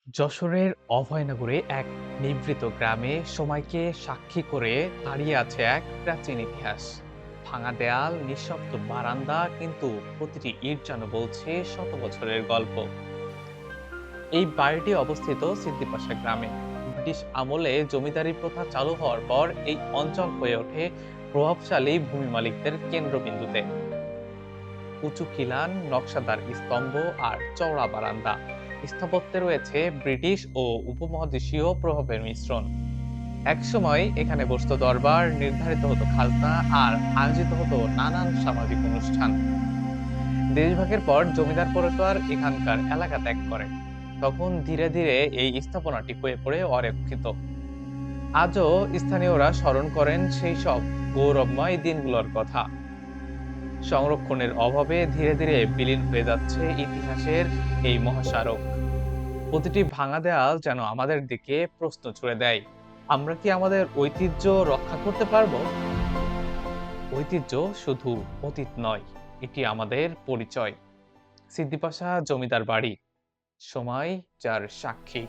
যশোরের অভয়নগরে এক নিভৃত গ্রামে সময়কে সাক্ষী করে দাঁড়িয়ে আছে এক প্রাচীন ইতিহাস। ভাঙা দেয়াল, নিঃশব্দ বারান্দা, কিন্তু প্রতিটি ইট যেন বলছে শত বছরের গল্প। এই বাড়িটি অবস্থিত সিদ্দিপাশা গ্রামে। ব্রিটিশ আমলে জমিদারি প্রথা চালু হওয়ার পর এই অঞ্চল হয়ে ওঠে প্রভাবশালী ভূমি মালিকদের কেন্দ্রবিন্দুতে। উঁচু খিলান, নকশাদার স্তম্ভ আর চওড়া বারান্দা, স্থাপত্যে রয়েছে ব্রিটিশ ও উপমহাদেশীয় প্রভাবের মিশ্রণ। একসময় এখানে বসতো দরবার, নির্ধারিত হতো খাজনা আর আয়োজিত হতো নানান সামাজিক অনুষ্ঠান। দেশভাগের পর জমিদার পরিবার এখানকার এলাকা ত্যাগ করে। তখন ধীরে ধীরে এই স্থাপনাটি হয়ে পড়ে অরক্ষিত। আজও স্থানীয়রা স্মরণ করেন সেই সব গৌরবময় দিনগুলোর কথা। সংরক্ষণের অভাবে ধীরে ধীরে বিলীন হয়ে যাচ্ছে ইতিহাসের এই মহাস্মারক। প্রতিটি ভাঙা দেয়াল যেন আমাদের দিকে প্রশ্ন ছুড়ে দেয়, আমরা কি আমাদের ঐতিহ্য রক্ষা করতে পারবো? ঐতিহ্য শুধু অতীত নয়, এটি আমাদের পরিচয়। সিদ্দিপাশা জমিদার বাড়ি, সময় যার সাক্ষী।